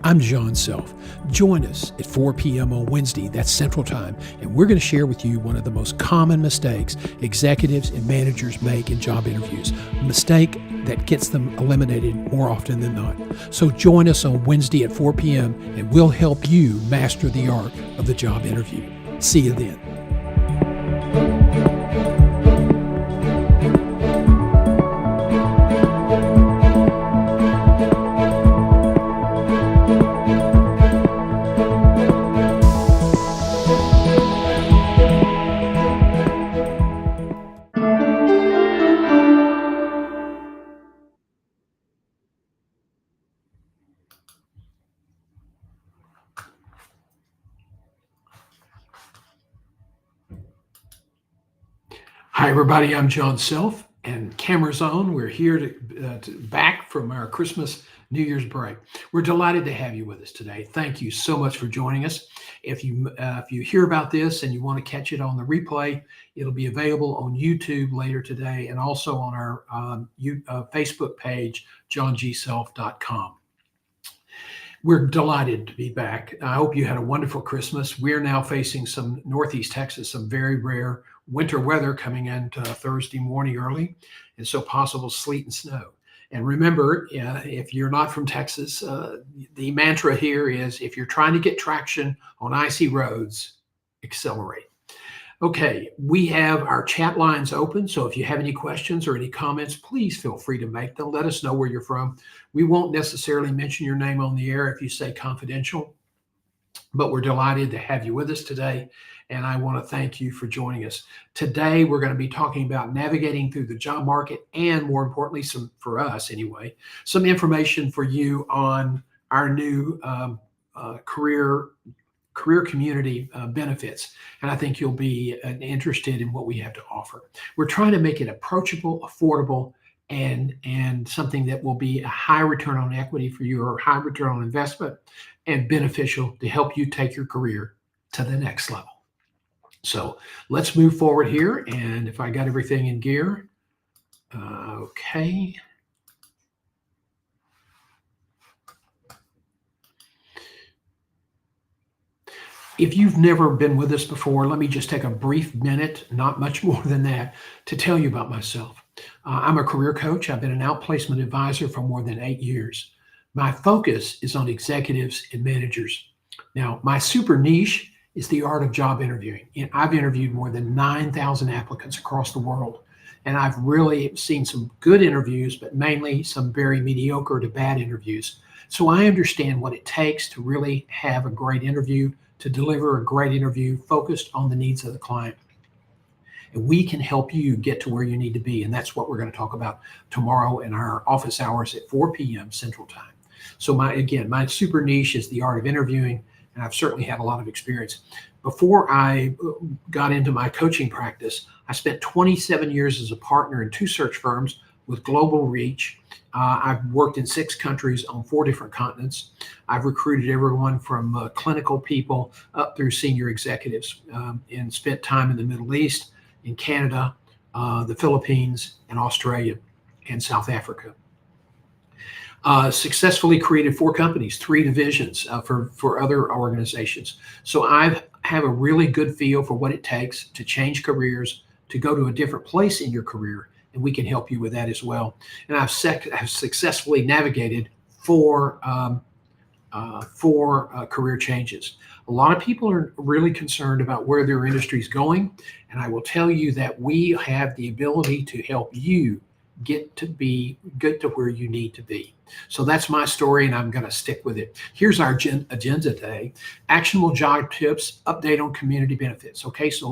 I'm John Self. Join us at 4 p.m. on Wednesday, that's Central Time, and we're going to share with you one of the most common mistakes executives and managers make in job interviews, a mistake that gets them eliminated more often than not. So join us on Wednesday at 4 p.m. and we'll help you master the art of the job interview. See you then. Hi, everybody. I'm John Self, and camera's on. We're here to back from our Christmas New Year's break. We're delighted to have you with us today. Thank you so much for joining us. If you hear about this and you want to catch it on the replay, it'll be available on YouTube later today and also on our Facebook page, johngself.com. We're delighted to be back. I hope you had a wonderful Christmas. We're now facing some Northeast Texas, some very rare winter weather coming into Thursday morning early, and so possible sleet and snow. And remember, if you're not from Texas, the mantra here is if you're trying to get traction on icy roads, accelerate. Okay, we have our chat lines open, so if you have any questions or any comments, please feel free to make them. Let us know where you're from. We won't necessarily mention your name on the air if you say confidential, but we're delighted to have you with us today. and I want to thank you for joining us. Today, we're going to be talking about navigating through the job market and, more importantly, for us anyway, some information for you on our new career community benefits. And I think you'll be interested in what we have to offer. We're trying to make it approachable, affordable, and something that will be a high return on equity for you, or high return on investment, and beneficial to help you take your career to the next level. So let's move forward here. And if I got everything in gear, okay. If you've never been with us before, let me just take a brief minute, not much more than that, to tell you about myself. I'm a career coach. I've been an outplacement advisor for more than 8 years. My focus is on executives and managers. Now, my super niche is the art of job interviewing. And I've interviewed more than 9,000 applicants across the world. And I've really seen some good interviews, but mainly some very mediocre to bad interviews. So I understand what it takes to really have a great interview, to deliver a great interview focused on the needs of the client. And we can help you get to where you need to be. And that's what we're going to talk about tomorrow in our office hours at 4 p.m. Central Time. So my super niche is the art of interviewing, and I've certainly had a lot of experience. Before I got into my coaching practice, I spent 27 years as a partner in 2 search firms with global reach. I've worked in 6 countries on 4 different continents. I've recruited everyone from clinical people up through senior executives, and spent time in the Middle East, in Canada, the Philippines, and Australia, and South Africa. Successfully created 4 companies, 3 divisions for other organizations. So I have a really good feel for what it takes to change careers, to go to a different place in your career, and we can help you with that as well. And I've successfully navigated 4 career changes. A lot of people are really concerned about where their industry is going, and I will tell you that we have the ability to help you get to where you need to be. So that's my story, and I'm going to stick with it. Here's our agenda today: actionable job tips, update on community benefits. Okay, so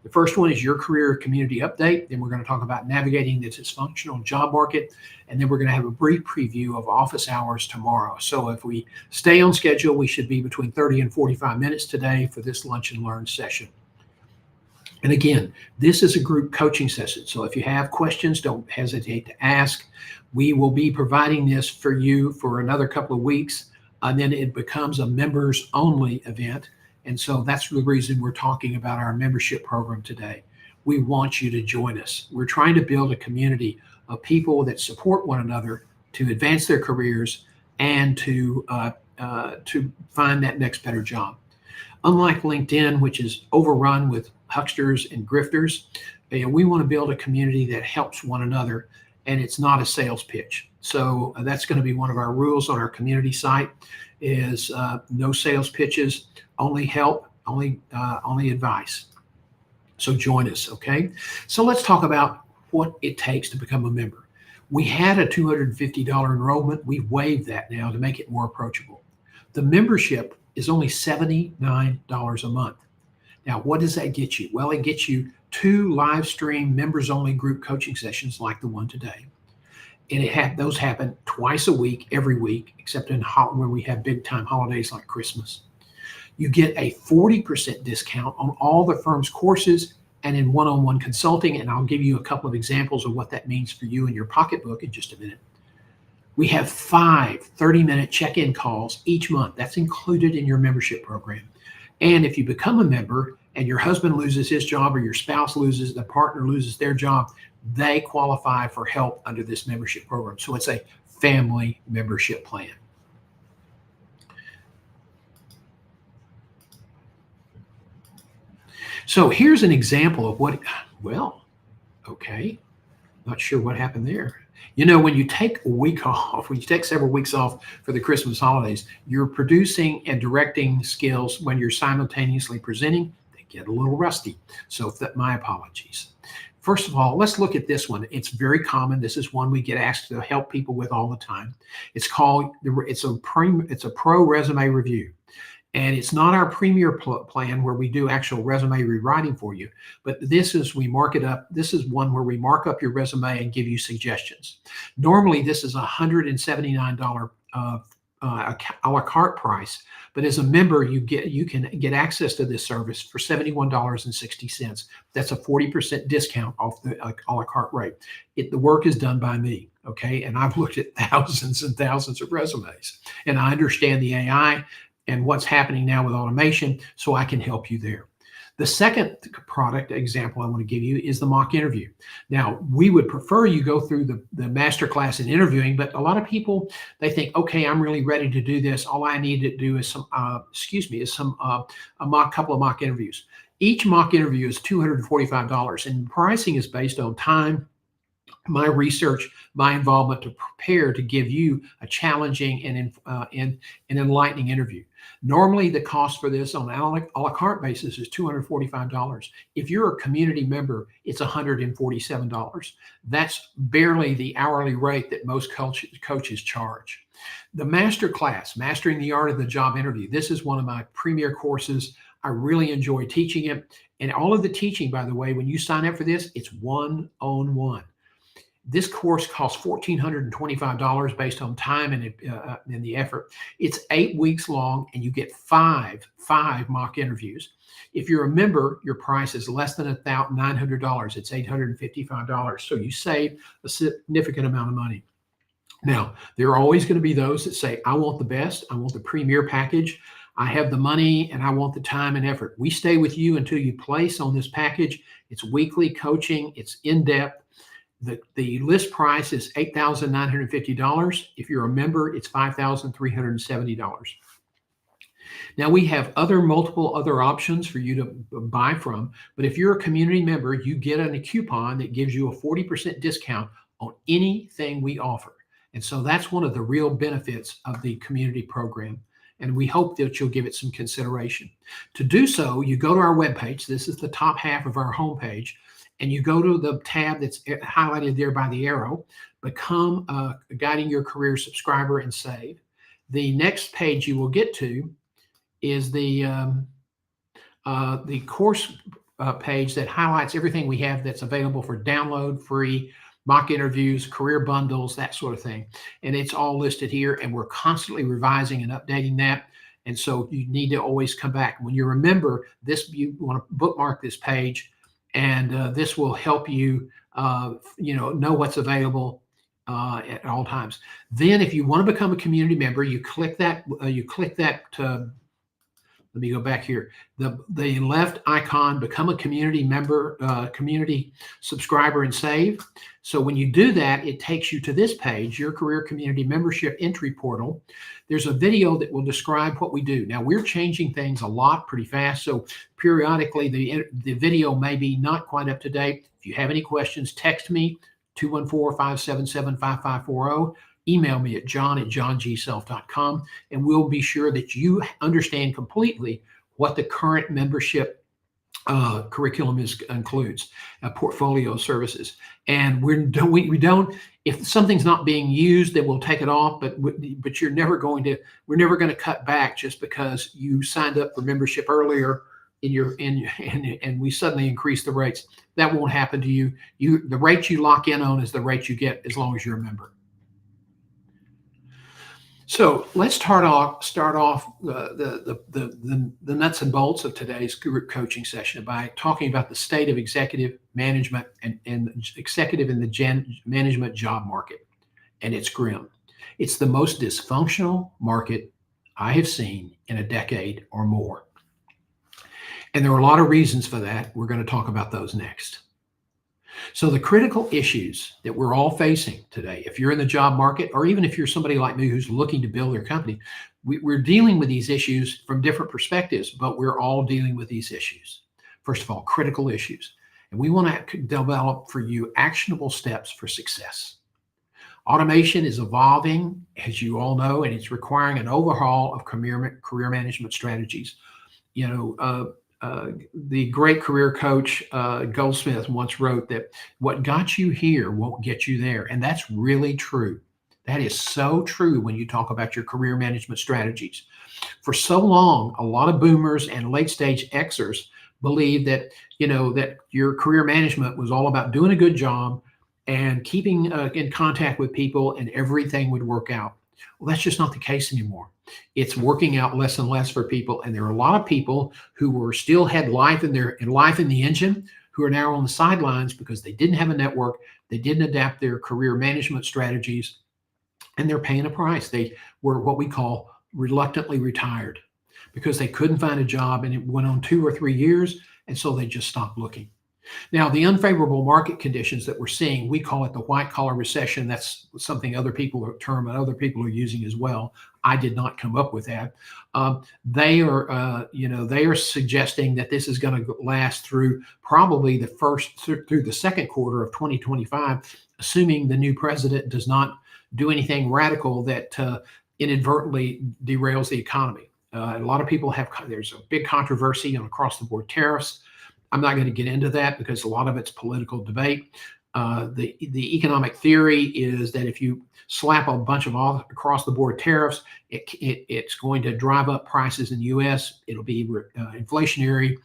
the first one is your career community update. Then we're going to talk about navigating the dysfunctional job market. And then we're going to have a brief preview of office hours tomorrow. So if we stay on schedule, we should be between 30 and 45 minutes today for this lunch and learn session. And again, this is a group coaching session. So if you have questions, don't hesitate to ask. We will be providing this for you for another couple of weeks, and then it becomes a members only event. And so that's the reason we're talking about our membership program today. We want you to join us. We're trying to build a community of people that support one another to advance their careers and to find that next better job. Unlike LinkedIn, which is overrun with hucksters and grifters, we want to build a community that helps one another, and it's not a sales pitch. So that's going to be one of our rules on our community site: is no sales pitches, only help, only advice. So join us, okay? So let's talk about what it takes to become a member. We had a $250 enrollment. We've waived that now to make it more approachable. The membership is only $79 a month. Now, what does that get you? Well, it gets you 2 live stream members only group coaching sessions like the one today. And those happen twice a week, every week, except when we have big time holidays like Christmas. You get a 40% discount on all the firm's courses and in one-on-one consulting. And I'll give you a couple of examples of what that means for you in your pocketbook in just a minute. We have 5 30-minute check-in calls each month. That's included in your membership program. And if you become a member and your husband loses his job, or your spouse loses, the partner loses their job, they qualify for help under this membership program. So it's a family membership plan. So here's an example of okay, not sure what happened there. When you take a week off, when you take several weeks off for the Christmas holidays, you're producing and directing skills when you're simultaneously presenting. They get a little rusty. So my apologies. First of all, let's look at this one. It's very common. This is one we get asked to help people with all the time. It's a pro resume review. And it's not our premier plan where we do actual resume rewriting for you, but this is, we mark it up. This is one where we mark up your resume and give you suggestions. Normally, this is $179 a la carte price, but as a member, you can get access to this service for $71.60. That's a 40% discount off the a la carte rate. The work is done by me, okay? And I've looked at thousands and thousands of resumes, and I understand the AI and what's happening now with automation, so I can help you there. The second product example I want to give you is the mock interview. Now, we would prefer you go through the masterclass in interviewing, but a lot of people, they think, okay, I'm really ready to do this. All I need to do is a couple of mock interviews. Each mock interview is $245, and pricing is based on time, my research, my involvement to prepare to give you a challenging and enlightening interview. Normally, the cost for this on a la carte basis is $245. If you're a community member, it's $147. That's barely the hourly rate that most coaches charge. The master class, Mastering the Art of the Job Interview, this is one of my premier courses. I really enjoy teaching it. And all of the teaching, by the way, when you sign up for this, it's one-on-one. This course costs $1,425 based on time and the effort. It's 8 weeks long, and you get five mock interviews. If you're a member, your price is less than $900. It's $855. So you save a significant amount of money. Now, there are always going to be those that say, I want the best. I want the premier package. I have the money and I want the time and effort. We stay with you until you place on this package. It's weekly coaching. It's in-depth. The list price is $8,950. If you're a member, it's $5,370. Now, we have multiple other options for you to buy from, but if you're a community member, you get a coupon that gives you a 40% discount on anything we offer. And so that's one of the real benefits of the community program. And we hope that you'll give it some consideration. To do so, you go to our webpage. This is the top half of our homepage. And you go to the tab that's highlighted there by the arrow, Become a Guiding Your Career subscriber and save. The next page you will get to is the course page that highlights everything we have that's available for download, free, mock interviews, career bundles, that sort of thing. And it's all listed here, and we're constantly revising and updating that. And so you need to always come back. When you remember this, you want to bookmark this page, and this will help you, know what's available at all times. Then, if you want to become a community member, you click that. Let me go back here. The left icon, Become a Community Member, Community Subscriber, and Save. So when you do that, it takes you to this page, Your Career Community Membership Entry Portal. There's a video that will describe what we do. Now, we're changing things a lot pretty fast, so periodically the video may be not quite up to date. If you have any questions, text me, 214-577-5540. Email me at john@johngself.com, and we'll be sure that you understand completely what the current membership curriculum includes, portfolio services. And we don't, if something's not being used, then we'll take it off, but we're never going to cut back just because you signed up for membership earlier and we suddenly increase the rates. That won't happen to you. The rate you lock in on is the rate you get as long as you're a member. So let's start off the nuts and bolts of today's group coaching session by talking about the state of executive management and executive in the management job market. And it's grim. It's the most dysfunctional market I have seen in a decade or more. And there are a lot of reasons for that. We're going to talk about those next. So the critical issues that we're all facing today, if you're in the job market, or even if you're somebody like me who's looking to build their company, we're dealing with these issues from different perspectives, but we're all dealing with these issues. First of all, critical issues. And we want to develop for you actionable steps for success. Automation is evolving, as you all know, and it's requiring an overhaul of career management strategies. The great career coach Goldsmith once wrote that what got you here won't get you there. And that's really true. That is so true when you talk about your career management strategies. For so long, a lot of boomers and late stage Xers believed that, that your career management was all about doing a good job and keeping in contact with people and everything would work out. Well, that's just not the case anymore. It's working out less and less for people. And there are a lot of people who were still had life life in the engine who are now on the sidelines because they didn't have a network. They didn't adapt their career management strategies and they're paying a price. They were what we call reluctantly retired because they couldn't find a job and it went on 2 or 3 years. And so they just stopped looking. Now, the unfavorable market conditions that we're seeing, we call it the white collar recession. That's something other people are term and other people are using as well. I did not come up with that. They are suggesting that this is going to last through probably through the second quarter of 2025, assuming the new president does not do anything radical that inadvertently derails the economy. A lot of people there's a big controversy on across the board tariffs. I'm not going to get into that because a lot of it's political debate. The economic theory is that if you slap a bunch of all across the board tariffs, it's going to drive up prices in the U.S. It'll be inflationary.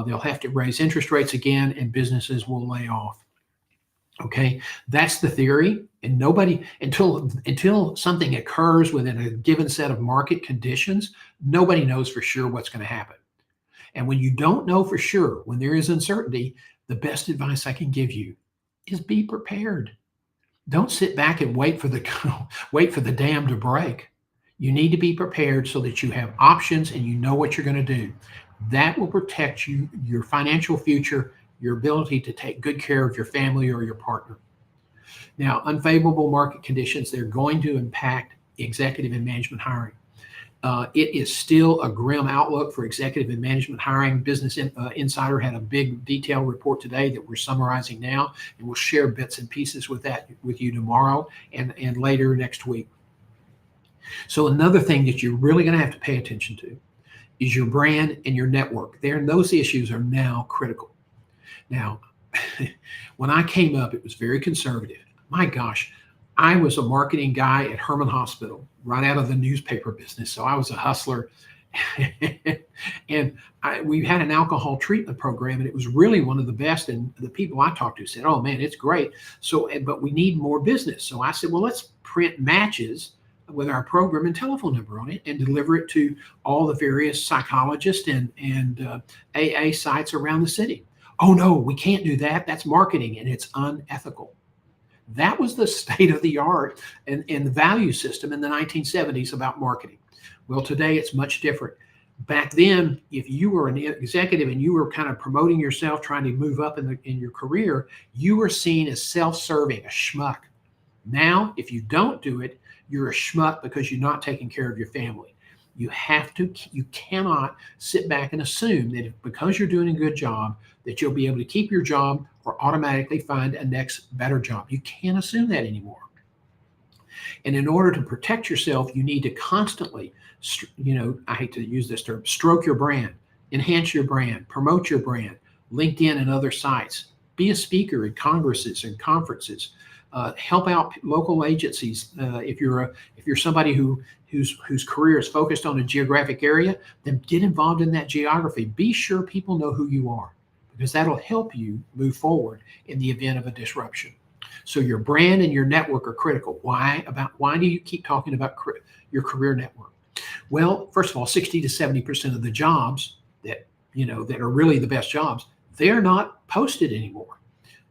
They'll have to raise interest rates again, and businesses will lay off. Okay, that's the theory, and nobody until something occurs within a given set of market conditions, nobody knows for sure what's going to happen. And when you don't know for sure, when there is uncertainty, the best advice I can give you is be prepared. Don't sit back and wait for the dam to break. You need to be prepared so that you have options and you know what you're going to do. That will protect you, your financial future, your ability to take good care of your family or your partner. Now, unfavorable market conditions, they're going to impact executive and management hiring. It is still a grim outlook for executive and management hiring. Business Insider had a big detailed report today that we're summarizing now, and we'll share bits and pieces with you tomorrow and later next week. So another thing that you're really going to have to pay attention to is your brand and your network. Those issues are now critical. Now, when I came up, it was very conservative. My gosh, I was a marketing guy at Herman Hospital, right out of the newspaper business. So I was a hustler. And we had an alcohol treatment program, and it was really one of the best. And the people I talked to said, "Oh man, it's great. But we need more business." So I said, "Well, let's print matches with our program and telephone number on it and deliver it to all the various psychologists and AA sites around the city." "Oh no, we can't do that. That's marketing and it's unethical." That was the state of the art and the value system in the 1970s about marketing. Well, today it's much different. Back then, if you were an executive and you were kind of promoting yourself, trying to move up in your career, you were seen as self-serving, a schmuck. Now, if you don't do it, you're a schmuck because you're not taking care of your family. You cannot sit back and assume that because you're doing a good job, that you'll be able to keep your job or automatically find a next better job. You can't assume that anymore. And in order to protect yourself, you need to constantly, I hate to use this term, stroke your brand, enhance your brand, promote your brand, LinkedIn and other sites. Be a speaker at congresses and conferences. Help out local agencies. If you're somebody whose career is focused on a geographic area, then get involved in that geography. Be sure people know who you are, because that'll help you move forward in the event of a disruption. So your brand and your network are critical. Why do you keep talking about your career network? Well, first of all, 60 to 70% of the jobs that are really the best jobs, they're not posted anymore.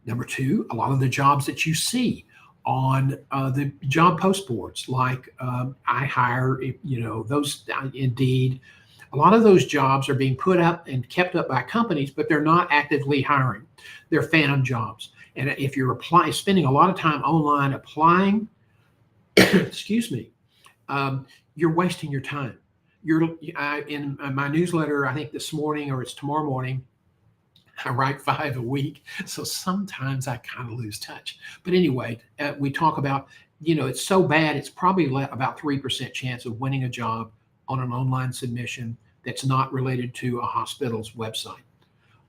Number two, a lot of the jobs that you see on the job post boards, like iHire, those Indeed, a lot of those jobs are being put up and kept up by companies, but they're not actively hiring. They're phantom jobs. And if you're spending a lot of time online applying, excuse me, you're wasting your time. In my newsletter, I think this morning or it's tomorrow morning, I write 5 a week, so sometimes I kind of lose touch. But anyway, we talk about, it's so bad, it's probably about 3% chance of winning a job on an online submission that's not related to a hospital's website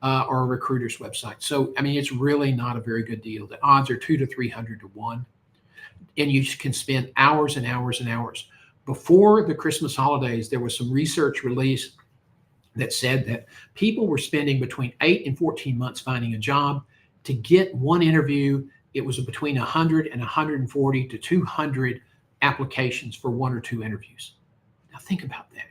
or a recruiter's website. So, it's really not a very good deal. The odds are 200 to 300 to 1. and you can spend hours and hours and hours. Before the Christmas holidays, there was some research released that said that people were spending between 8 and 14 months finding a job. To get one interview, it was between 100 and 140 to 200 applications for one or two interviews. Now think about that.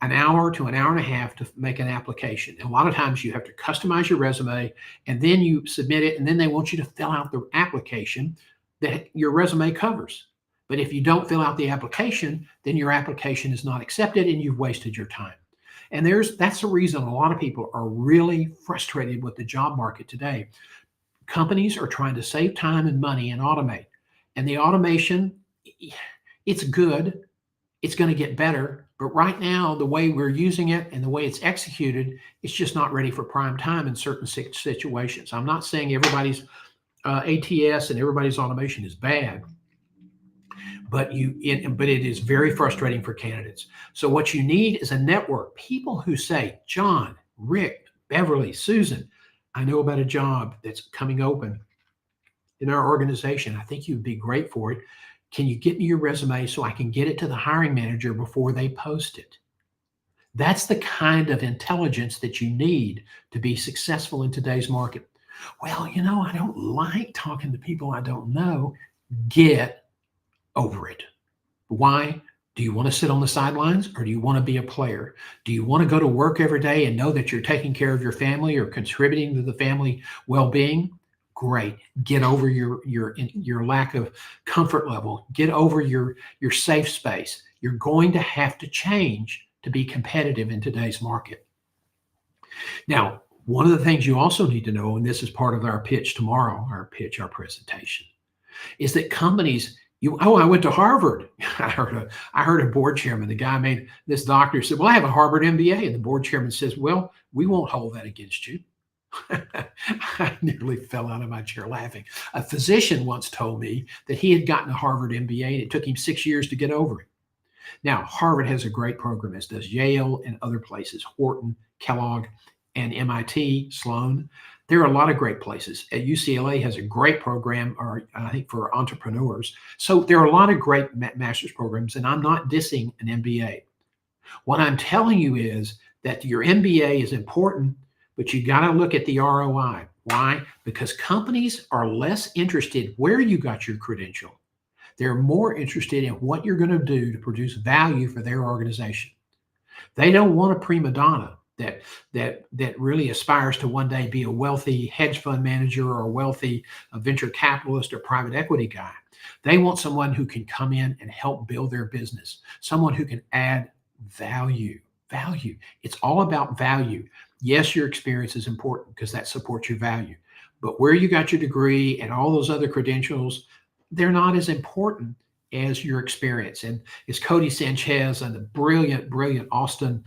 An hour to an hour and a half to make an application. And a lot of times you have to customize your resume and then you submit it, and then they want you to fill out the application that your resume covers. But if you don't fill out the application, then your application is not accepted and you've wasted your time. And that's the reason a lot of people are really frustrated with the job market today. Companies are trying to save time and money and automate. And the automation, it's good. It's going to get better. But right now, the way we're using it and the way it's executed, it's just not ready for prime time in certain situations. I'm not saying everybody's ATS and everybody's automation is bad, but it is very frustrating for candidates. So what you need is a network. People who say, John, Rick, Beverly, Susan, I know about a job that's coming open in our organization. I think you'd be great for it. Can you get me your resume so I can get it to the hiring manager before they post it? That's the kind of intelligence that you need to be successful in today's market. Well, I don't like talking to people I don't know. Get over it. Why? Do you want to sit on the sidelines, or do you want to be a player? Do you want to go to work every day and know that you're taking care of your family or contributing to the family well-being? Great. Get over your lack of comfort level. Get over your safe space. You're going to have to change to be competitive in today's market. Now, one of the things you also need to know, and this is part of our pitch tomorrow, our presentation, is that companies, I went to Harvard. I heard a board chairman, the guy made this doctor said, well, I have a Harvard MBA. And the board chairman says, well, we won't hold that against you. I nearly fell out of my chair laughing. A physician once told me that he had gotten a Harvard MBA and it took him 6 years to get over it. Now, Harvard has a great program, as does Yale and other places, Wharton, Kellogg, and MIT, Sloan. There are a lot of great places. At UCLA has a great program, or I think for entrepreneurs. So there are a lot of great master's programs, and I'm not dissing an MBA. What I'm telling you is that your MBA is important, but you got to look at the ROI. Why? Because companies are less interested where you got your credential. They're more interested in what you're going to do to produce value for their organization. They don't want a prima donna that really aspires to one day be a wealthy hedge fund manager or a wealthy venture capitalist or private equity guy. They want someone who can come in and help build their business, someone who can add value. Value. It's all about value. Yes, your experience is important because that supports your value. But where you got your degree and all those other credentials, they're not as important as your experience. And it's Cody Sanchez, and the brilliant Austin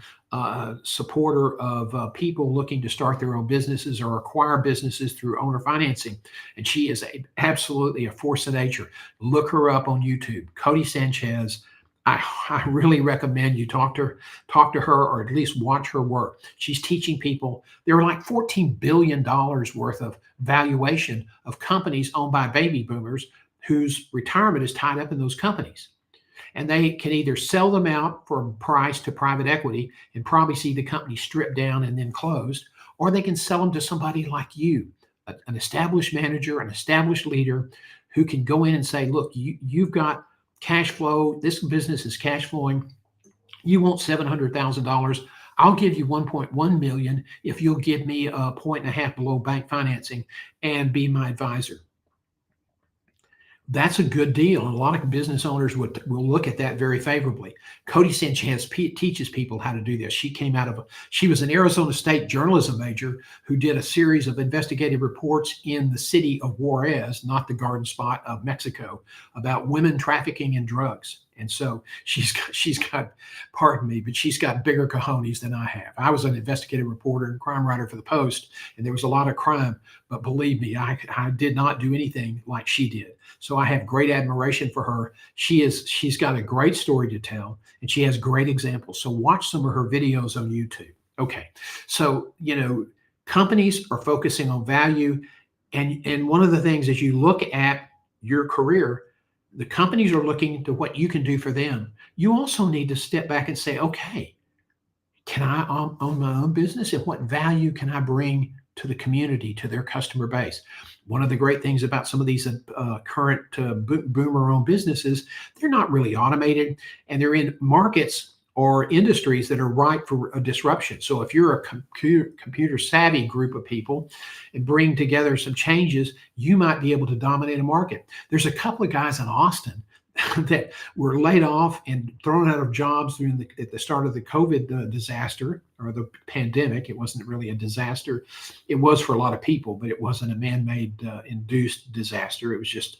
supporter of people looking to start their own businesses or acquire businesses through owner financing. And she is absolutely a force of nature. Look her up on YouTube, Cody Sanchez. I really recommend you talk to her, or at least watch her work. She's teaching people. There are like $14 billion worth of valuation of companies owned by baby boomers whose retirement is tied up in those companies. And they can either sell them out for a price to private equity and probably see the company stripped down and then closed, or they can sell them to somebody like you, an established manager, an established leader who can go in and say, look, you've got cash flow. This business is cash flowing. You want $700,000. I'll give you 1.1 million if you'll give me 1.5 points below bank financing and be my advisor. That's a good deal. And a lot of business owners will look at that very favorably. Cody Sanchez teaches people how to do this. She was an Arizona State journalism major who did a series of investigative reports in the city of Juarez, not the garden spot of Mexico, about women trafficking and drugs. And so she's got, pardon me, but she's got bigger cojones than I have. I was an investigative reporter and crime writer for the Post, and there was a lot of crime. But believe me, I did not do anything like she did. So I have great admiration for her. She's got a great story to tell, and she has great examples. So watch some of her videos on YouTube. Okay, so companies are focusing on value, and one of the things as you look at your career, The companies are looking to what you can do for them. You also need to step back and say, okay, can I own my own business, and what value can I bring to the community, to their customer base? One of the great things about some of these current boomer-owned businesses, they're not really automated, and they're in markets or industries that are ripe for a disruption. So if you're a computer savvy group of people and bring together some changes, you might be able to dominate a market. There's a couple of guys in Austin that were laid off and thrown out of jobs at the start of the COVID disaster or the pandemic. It wasn't really a disaster. It was for a lot of people, but it wasn't a man-made induced disaster. It was just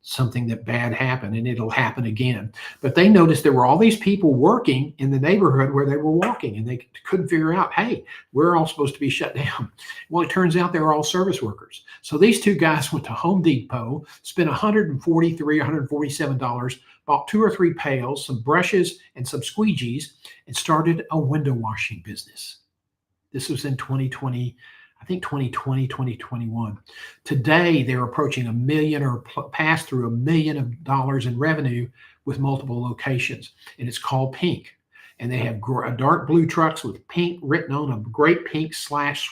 something that bad happened, and it'll happen again. But they noticed there were all these people working in the neighborhood where they were walking, and they couldn't figure out, hey, we're all supposed to be shut down. Well, it turns out they were all service workers. So these two guys went to Home Depot, spent $143, $147, bought 2 or 3 pails, some brushes, and some squeegees, and started a window washing business. This was in 2020. I think 2020, 2021. Today, they're approaching $1 million or pass through $1 million in revenue with multiple locations. And it's called Pink. And they have dark blue trucks with pink written on a great pink swash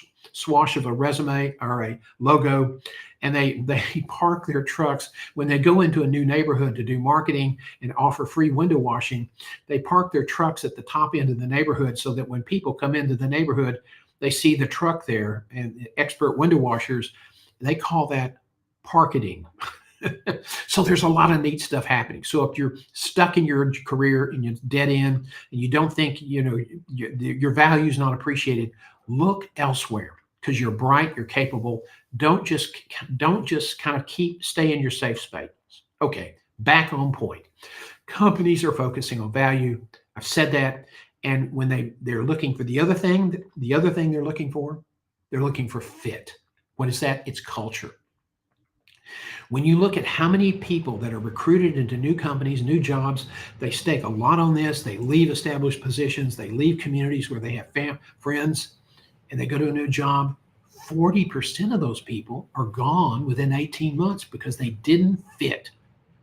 of a resume or a logo. And they park their trucks when they go into a new neighborhood to do marketing and offer free window washing. They park their trucks at the top end of the neighborhood so that when people come into the neighborhood, they see the truck there, and expert window washers, they call that parketing. So there's a lot of neat stuff happening. So if you're stuck in your career and you're dead end and you don't think, your value is not appreciated, look elsewhere, because you're bright, you're capable. Don't just kind of stay in your safe space. Okay, back on point. Companies are focusing on value. I've said that. And when they're looking for the other thing they're looking for fit. What is that? It's culture. When you look at how many people that are recruited into new companies, new jobs, they stake a lot on this. They leave established positions. They leave communities where they have friends, and they go to a new job. 40% of those people are gone within 18 months because they didn't fit,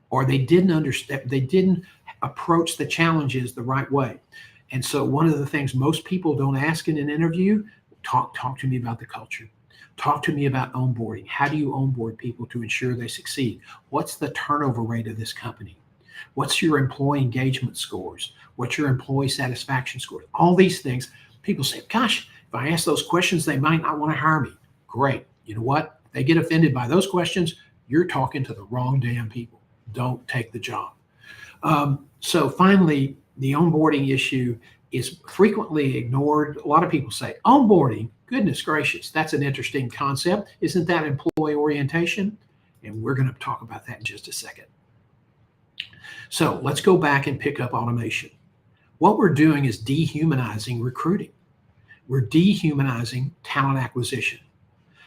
or they didn't understand, they didn't approach the challenges the right way. And so one of the things most people don't ask in an interview, talk to me about the culture. Talk to me about onboarding. How do you onboard people to ensure they succeed? What's the turnover rate of this company? What's your employee engagement scores? What's your employee satisfaction scores? All these things. People say, gosh, if I ask those questions, they might not want to hire me. Great. You know what? If they get offended by those questions, you're talking to the wrong damn people. Don't take the job. So finally, the onboarding issue is frequently ignored. A lot of people say, onboarding, goodness gracious, that's an interesting concept. Isn't that employee orientation? And we're going to talk about that in just a second. So let's go back and pick up automation. What we're doing is dehumanizing recruiting. We're dehumanizing talent acquisition.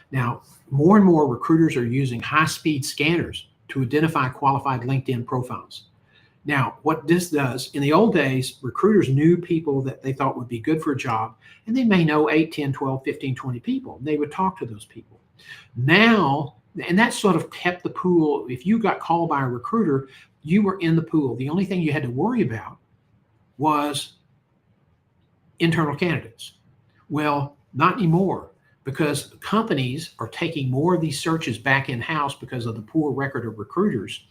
Now, more and more recruiters are using high-speed scanners to identify qualified LinkedIn profiles. Now, what this does, in the old days, recruiters knew people that they thought would be good for a job, and they may know 8, 10, 12, 15, 20 people. They would talk to those people. Now, and that sort of kept the pool. If you got called by a recruiter, you were in the pool. The only thing you had to worry about was internal candidates. Well, not anymore, because companies are taking more of these searches back in-house because of the poor record of recruiters.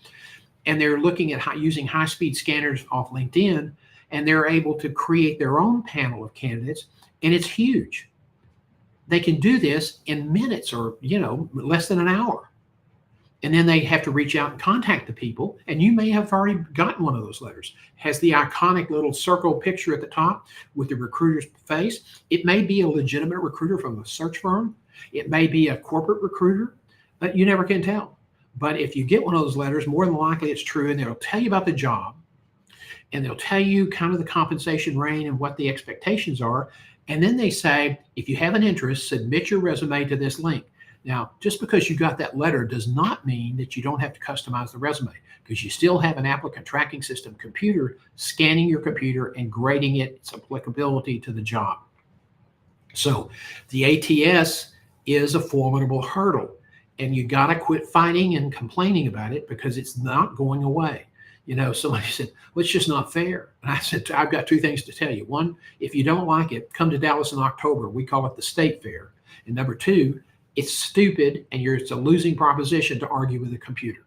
And they're looking at using high-speed scanners off LinkedIn, and they're able to create their own panel of candidates, and it's huge. They can do this in minutes or, less than an hour. And then they have to reach out and contact the people, and you may have already gotten one of those letters. It has the iconic little circle picture at the top with the recruiter's face. It may be a legitimate recruiter from a search firm. It may be a corporate recruiter, but you never can tell. But if you get one of those letters, more than likely it's true, and they'll tell you about the job, and they'll tell you kind of the compensation range and what the expectations are. And then they say, if you have an interest, submit your resume to this link. Now, just because you got that letter does not mean that you don't have to customize the resume, because you still have an applicant tracking system computer scanning your computer and grading its applicability to the job. So the ATS is a formidable hurdle. and you got to quit fighting and complaining about it because it's not going away. Somebody said, well, it's just not fair. And I said, I've got two things to tell you. One, if you don't like it, come to Dallas in October. We call it the State Fair. And number two, it's stupid and it's a losing proposition to argue with a computer.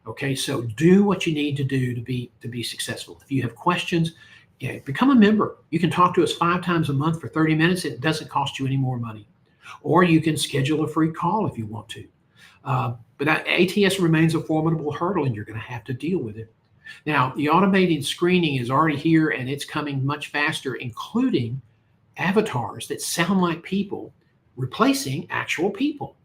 Okay, so do what you need to do to be successful. If you have questions, become a member. You can talk to us 5 times a month for 30 minutes. It doesn't cost you any more money. Or you can schedule a free call if you want to. But ATS remains a formidable hurdle, and you're going to have to deal with it. Now, the automated screening is already here, and it's coming much faster, including avatars that sound like people, replacing actual people.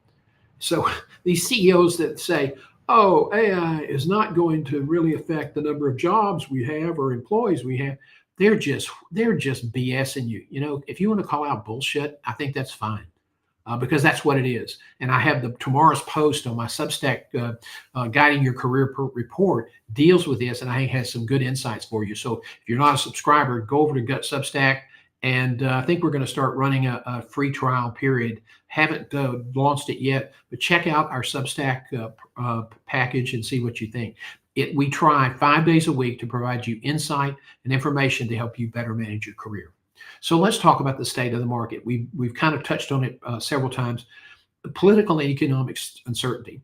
So these CEOs that say, oh, AI is not going to really affect the number of jobs we have or employees we have, they're just BSing you. If you want to call out bullshit, I think that's fine. Because that's what it is. And I have tomorrow's post on my Substack, Guiding Your Career report, deals with this, and I think has some good insights for you. So if you're not a subscriber, go over to Substack, and I think we're going to start running a free trial period. Haven't launched it yet, but check out our Substack package and see what you think. We try 5 days a week to provide you insight and information to help you better manage your career. So let's talk about the state of the market. We've kind of touched on it several times. Political and economic uncertainty.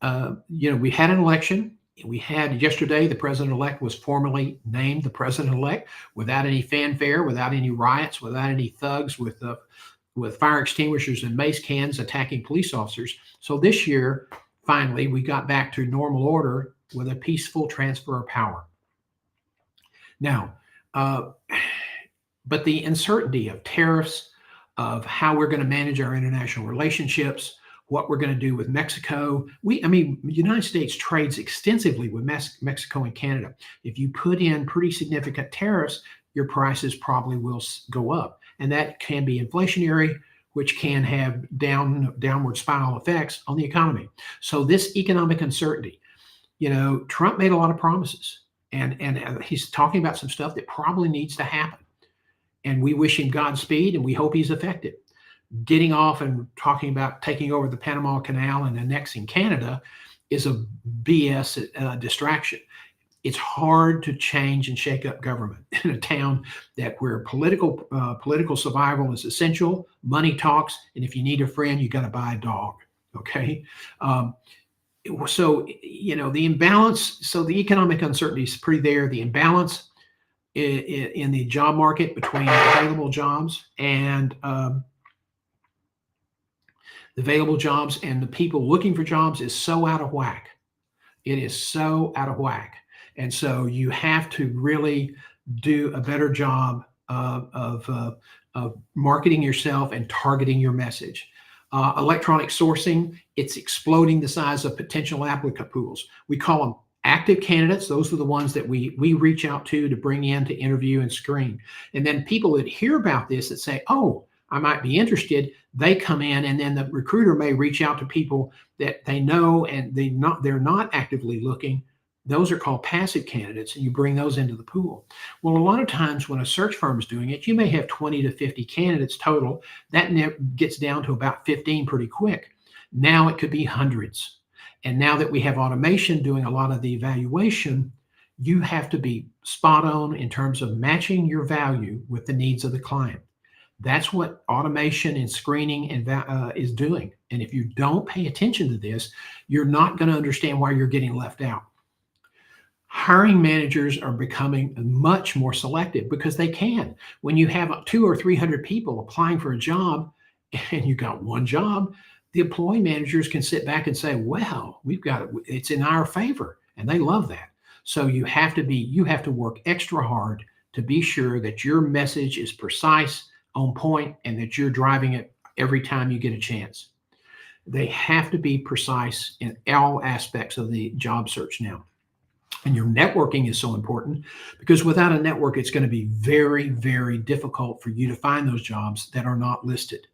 We had an election. We had yesterday, the president-elect was formally named the president-elect without any fanfare, without any riots, without any thugs with fire extinguishers and mace cans attacking police officers. So this year, finally, we got back to normal order with a peaceful transfer of power. Now, but the uncertainty of tariffs, of how we're going to manage our international relationships, what we're going to do with Mexico. The United States trades extensively with Mexico and Canada. If you put in pretty significant tariffs, your prices probably will go up. And that can be inflationary, which can have downward spiral effects on the economy. So this economic uncertainty, Trump made a lot of promises, and he's talking about some stuff that probably needs to happen. And we wish him Godspeed, and we hope he's effective. Getting off and talking about taking over the Panama Canal and annexing Canada is a BS distraction. It's hard to change and shake up government in a town where political survival is essential. Money talks, and if you need a friend, you got to buy a dog. Okay, so the imbalance. So the economic uncertainty is pretty there. The imbalance in the job market between available jobs and the people looking for jobs is so out of whack. It is so out of whack. And so you have to really do a better job of marketing yourself and targeting your message. Electronic sourcing, it's exploding the size of potential applicant pools. We call them active candidates. Those are the ones that we reach out to bring in to interview and screen. And then people that hear about this that say, oh, I might be interested, they come in, and then the recruiter may reach out to people that they know and they're not actively looking. Those are called passive candidates, and you bring those into the pool. Well, a lot of times when a search firm is doing it, you may have 20 to 50 candidates total. That gets down to about 15 pretty quick. Now it could be hundreds. And now that we have automation doing a lot of the evaluation, you have to be spot on in terms of matching your value with the needs of the client. That's what automation and screening is doing. And if you don't pay attention to this, you're not going to understand why you're getting left out. Hiring managers are becoming much more selective because they can. When you have 200 or 300 people applying for a job and you got one job, the employee managers can sit back and say, well, it's in our favor. And they love that. So you have to work extra hard to be sure that your message is precise, on point, and that you're driving it every time you get a chance. They have to be precise in all aspects of the job search now. And your networking is so important because without a network, it's going to be very, very difficult for you to find those jobs that are not listed.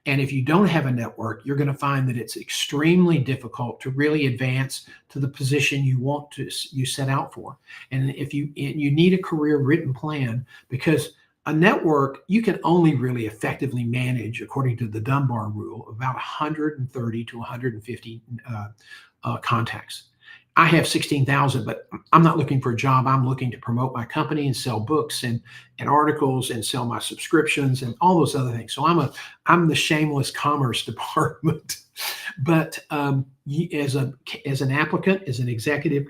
And if you don't have a network, you're going to find that it's extremely difficult to really advance to the position you set out for. And if you need a career written plan, because A network, you can only really effectively manage, according to the Dunbar rule, about 130 to 150 contacts. I have 16,000, but I'm not looking for a job. I'm looking to promote my company and sell books and articles and sell my subscriptions and all those other things. So I'm the shameless commerce department. But as an applicant, as an executive,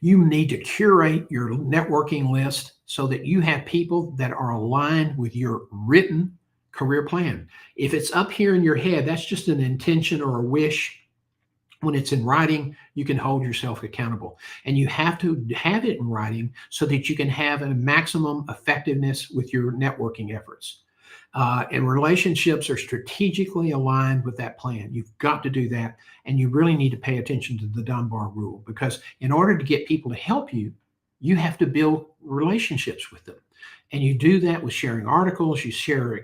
you need to curate your networking list so that you have people that are aligned with your written career plan. If it's up here in your head, that's just an intention or a wish. When it's in writing, you can hold yourself accountable. And you have to have it in writing so that you can have a maximum effectiveness with your networking efforts. And relationships are strategically aligned with that plan. You've got to do that. And you really need to pay attention to the Dunbar rule, because in order to get people to help you, you have to build relationships with them. And you do that with sharing articles, you share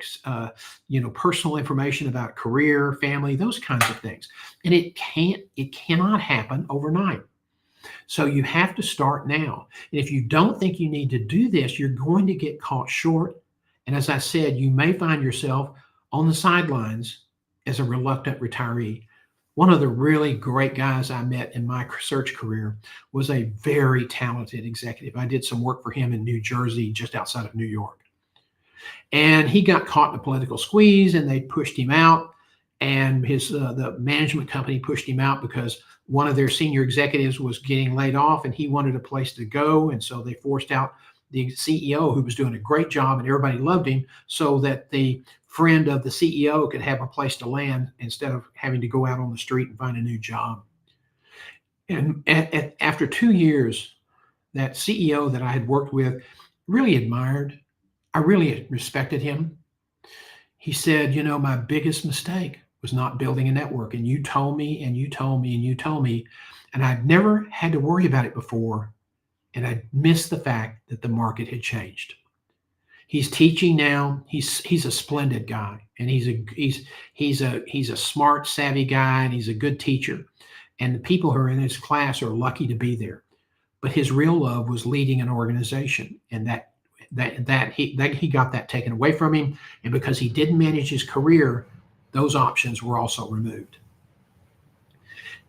personal information about career, family, those kinds of things. And it cannot happen overnight. So you have to start now. And if you don't think you need to do this, you're going to get caught short. And as I said, you may find yourself on the sidelines as a reluctant retiree. One of the really great guys I met in my search career was a very talented executive. I did some work for him in New Jersey, just outside of New York. And he got caught in a political squeeze, and they pushed him out. And the management company pushed him out because one of their senior executives was getting laid off, and he wanted a place to go. And so they forced out the CEO, who was doing a great job, and everybody loved him, so that the friend of the CEO could have a place to land instead of having to go out on the street and find a new job. And after 2 years, that CEO that I had worked with really admired. I really respected him. He said, my biggest mistake was not building a network. And you told me, and you told me, and you told me, and I'd never had to worry about it before. And I missed the fact that the market had changed. He's teaching now. He's a splendid guy, and he's a smart, savvy guy, and he's a good teacher. And the people who are in his class are lucky to be there. But his real love was leading an organization, and he got that taken away from him. And because he didn't manage his career, those options were also removed.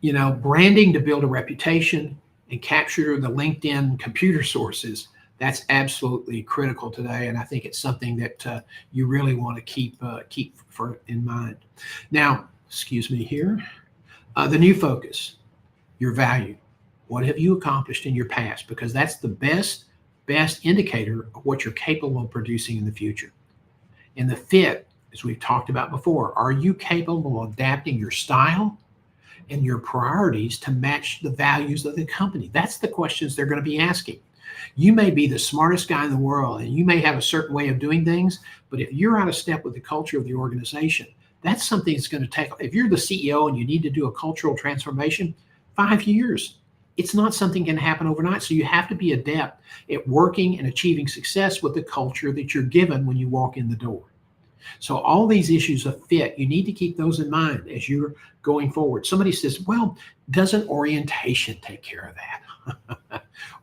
Branding to build a reputation and capture the LinkedIn computer sources, that's absolutely critical today. And I think it's something that you really want to keep in mind. Now, excuse me here. The new focus, your value. What have you accomplished in your past? Because that's the best indicator of what you're capable of producing in the future. And the fit, as we've talked about before, are you capable of adapting your style and your priorities to match the values of the company? That's the questions they're going to be asking. You may be the smartest guy in the world, and you may have a certain way of doing things, but if you're out of step with the culture of the organization, that's something that's going to take. If you're the CEO and you need to do a cultural transformation, 5 years. It's not something that can happen overnight. So you have to be adept at working and achieving success with the culture that you're given when you walk in the door. So all these issues of fit, you need to keep those in mind as you're going forward. Somebody says, well, doesn't orientation take care of that?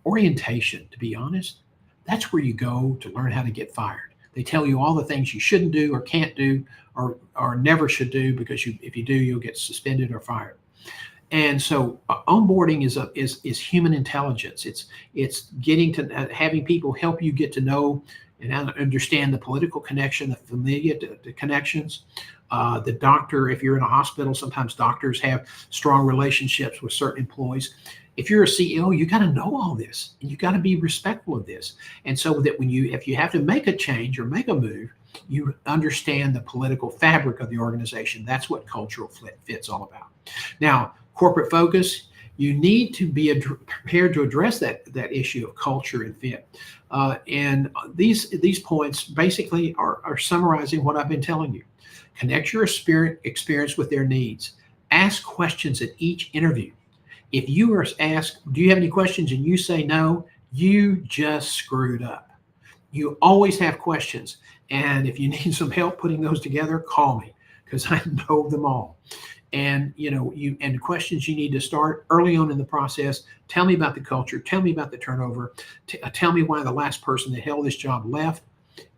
Orientation, to be honest, that's where you go to learn how to get fired. They tell you all the things you shouldn't do or can't do or never should do, because if you do, you'll get suspended or fired. And so onboarding is human intelligence. It's getting to having people help you get to know and understand the political connection, the familiar the connections. The doctor, if you're in a hospital, sometimes doctors have strong relationships with certain employees. If you're a CEO, you got to know all this, and you got to be respectful of this. And so that if you have to make a change or make a move, you understand the political fabric of the organization. That's what cultural fit's all about. Now, corporate focus, you need to be prepared to address that issue of culture and fit. And these points basically are summarizing what I've been telling you. Connect your experience with their needs. Ask questions at each interview. If you are asked, do you have any questions, and you say no, you just screwed up. You always have questions. And if you need some help putting those together, call me, because I know them all. And the questions you need to start early on in the process. Tell me about the culture. Tell me about the turnover. Tell me why the last person that held this job left.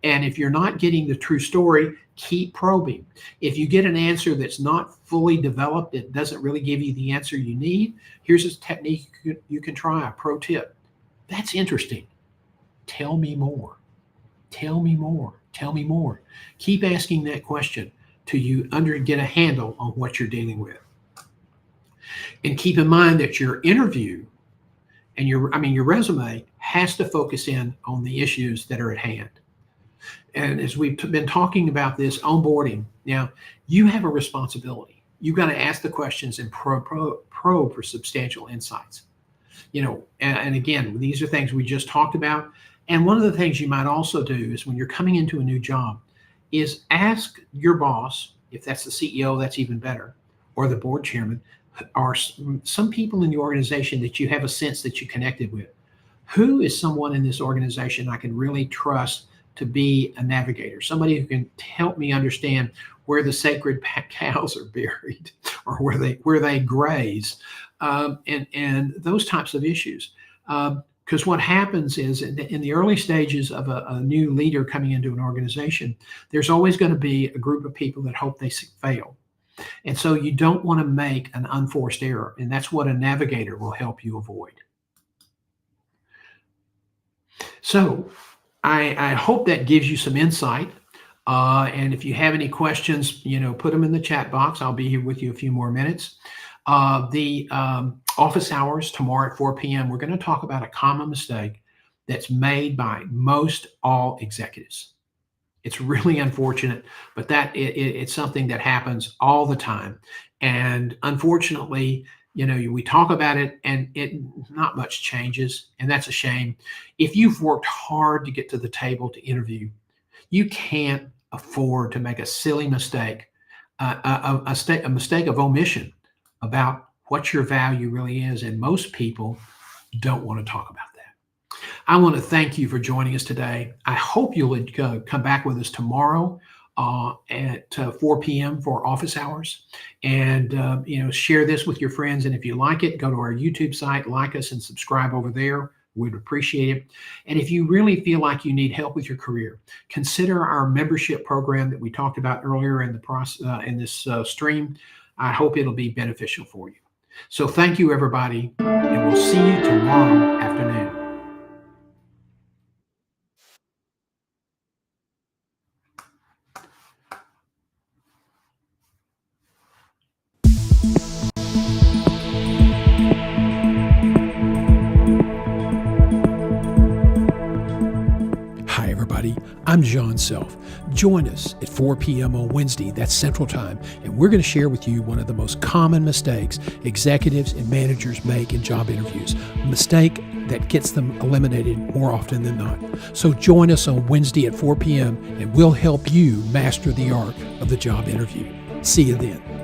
And if you're not getting the true story, keep probing. If you get an answer that's not fully developed, it doesn't really give you the answer you need, here's a technique you can try, a pro tip. That's interesting. Tell me more. Tell me more. Tell me more. Keep asking that question till you get a handle on what you're dealing with. And keep in mind that your interview and your resume has to focus in on the issues that are at hand. And as we've been talking about this onboarding, now you have a responsibility. You've got to ask the questions and probe for substantial insights. And again, these are things we just talked about. And one of the things you might also do is when you're coming into a new job is ask your boss, if that's the CEO, that's even better, or the board chairman, or some people in the organization that you have a sense that you connected with. Who is someone in this organization I can really trust to be a navigator, somebody who can help me understand where the sacred cows are buried or where they graze, and those types of issues. Because what happens is in the early stages of a new leader coming into an organization, there's always going to be a group of people that hope they fail. And so you don't want to make an unforced error. And that's what a navigator will help you avoid. So I hope that gives you some insight. And if you have any questions, put them in the chat box. I'll be here with you a few more minutes. The office hours tomorrow at 4 p.m., we're going to talk about a common mistake that's made by most all executives. It's really unfortunate, but it's something that happens all the time. And unfortunately, we talk about it and not much changes, and that's a shame. If you've worked hard to get to the table to interview, you can't afford to make a silly mistake, a mistake of omission about what your value really is, and most people don't want to talk about that. I want to thank you for joining us today. I hope you'll come back with us tomorrow at 4 p.m. for office hours, and share this with your friends. And if you like it, go to our YouTube site, like us, and subscribe over there. We'd appreciate it. And if you really feel like you need help with your career, consider our membership program that we talked about earlier in this stream. I hope it'll be beneficial for you. So thank you, everybody, and we'll see you tomorrow afternoon. Hi, everybody. I'm John Self. Join us at 4 p.m. on Wednesday, that's Central Time, and we're going to share with you one of the most common mistakes executives and managers make in job interviews, a mistake that gets them eliminated more often than not. So join us on Wednesday at 4 p.m., and we'll help you master the art of the job interview. See you then.